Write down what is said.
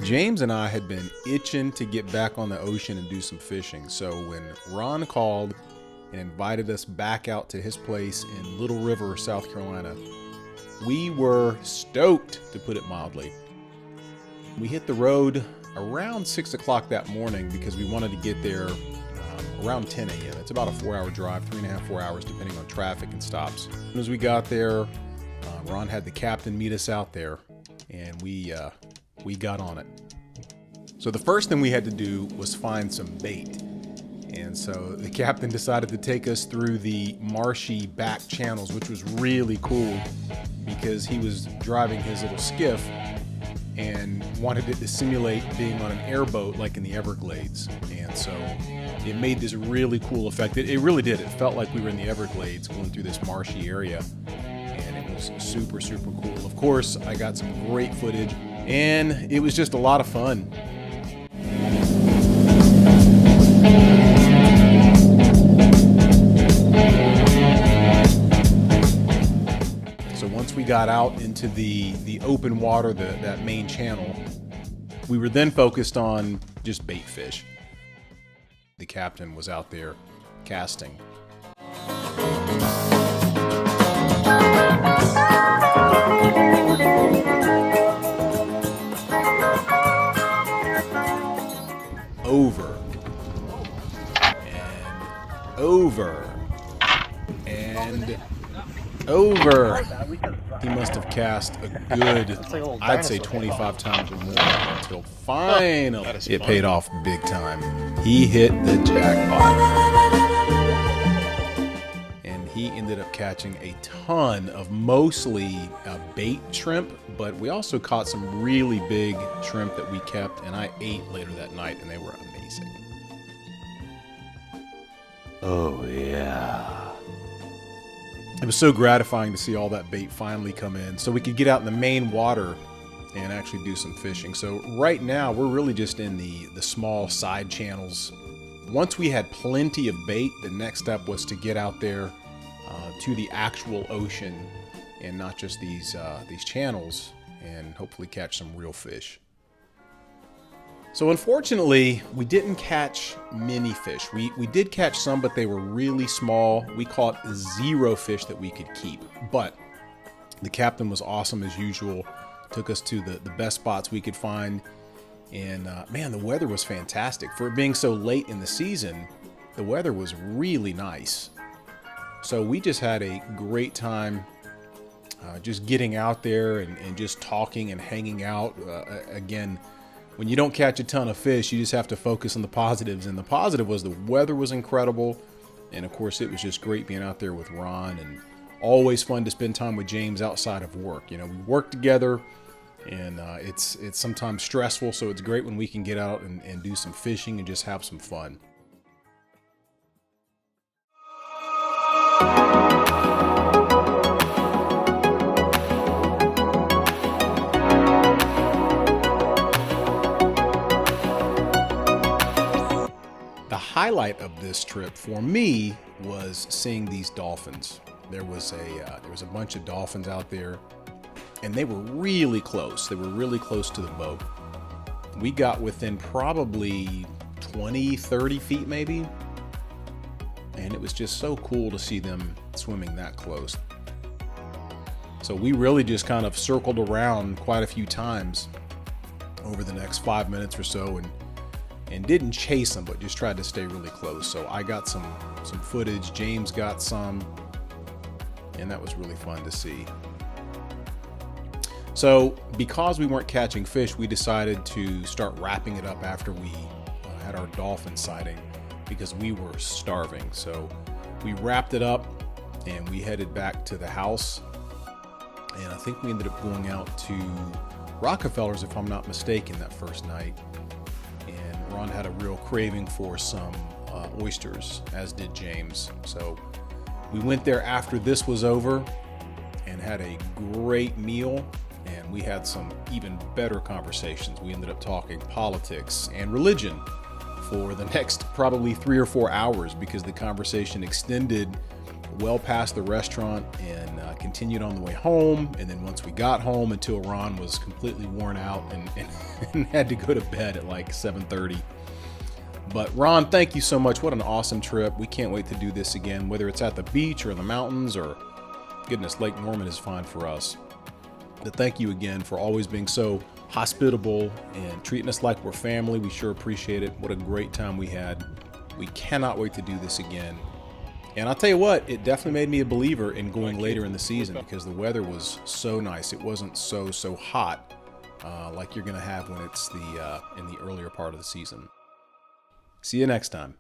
James and I had been itching to get back on the ocean and do some fishing. So when Ron called and invited us back out to his place in Little River, South Carolina, we were stoked, to put it mildly. We hit the road around 6 o'clock that morning because we wanted to get there around 10 a.m. It's about a 4-hour drive, 3.5, 4 hours, depending on traffic and stops. As soon as we got there, Ron had the captain meet us out there, and we got on it. So the first thing we had to do was find some bait. And so the captain decided to take us through the marshy back channels, which was really cool because he was driving his little skiff and wanted it to simulate being on an airboat like in the Everglades. And so it made this really cool effect. It really did. It felt like we were in the Everglades going through this marshy area. And it was super, super cool. Of course, I got some great footage, and it was just a lot of fun. So once we got out into the open water, that main channel, we were then focused on just bait fish. The captain was out there casting. Over and over and over. He must have cast a good, I'd say 25 times or more until finally it paid off big time. He hit the jackpot. And he ended up catching a ton of mostly bait shrimp, but we also caught some really big shrimp that we kept, and I ate later that night, and they were amazing. Oh, yeah. It was so gratifying to see all that bait finally come in so we could get out in the main water and actually do some fishing. So right now, we're really just in the small side channels. Once we had plenty of bait, the next step was to get out there to the actual ocean and not just these channels, and hopefully catch some real fish. So unfortunately, we didn't catch many fish. We did catch some, but they were really small. We caught 0 fish that we could keep. But the captain was awesome as usual. Took us to the best spots we could find. And man, the weather was fantastic. For it being so late in the season, the weather was really nice. So we just had a great time just getting out there and just talking and hanging out. Again, when you don't catch a ton of fish, you just have to focus on the positives. And the positive was the weather was incredible. And of course, it was just great being out there with Ron, and always fun to spend time with James outside of work. You know, we work together, and it's sometimes stressful. So it's great when we can get out and do some fishing and just have some fun. The highlight of this trip for me was seeing these dolphins. There was a bunch of dolphins out there, and they were really close. They were really close to the boat. We got within probably 20, 30 feet maybe, and it was just so cool to see them swimming that close. So we really just kind of circled around quite a few times over the next 5 minutes or so, and didn't chase them, but just tried to stay really close. So I got some footage, James got some, and that was really fun to see. So because we weren't catching fish, we decided to start wrapping it up after we had our dolphin sighting, because we were starving. So we wrapped it up and we headed back to the house. And I think we ended up going out to Rockefeller's, if I'm not mistaken, that first night. And Ron had a real craving for some oysters, as did James. So we went there after this was over and had a great meal. And we had some even better conversations. We ended up talking politics and religion for the next probably 3 or 4 hours, because the conversation extended well past the restaurant and continued on the way home. And then once we got home, until Ron was completely worn out and had to go to bed at like 7:30. But Ron, thank you so much. What an awesome trip. We can't wait to do this again, whether it's at the beach or in the mountains, or goodness, Lake Norman is fine for us. But thank you again for always being so hospitable and treating us like we're family. We sure appreciate it. What a great time we had. We cannot wait to do this again. And I'll tell you what, it definitely made me a believer in going later in the season, because the weather was so nice. It wasn't so hot like you're going to have when it's in the earlier part of the season. See you next time.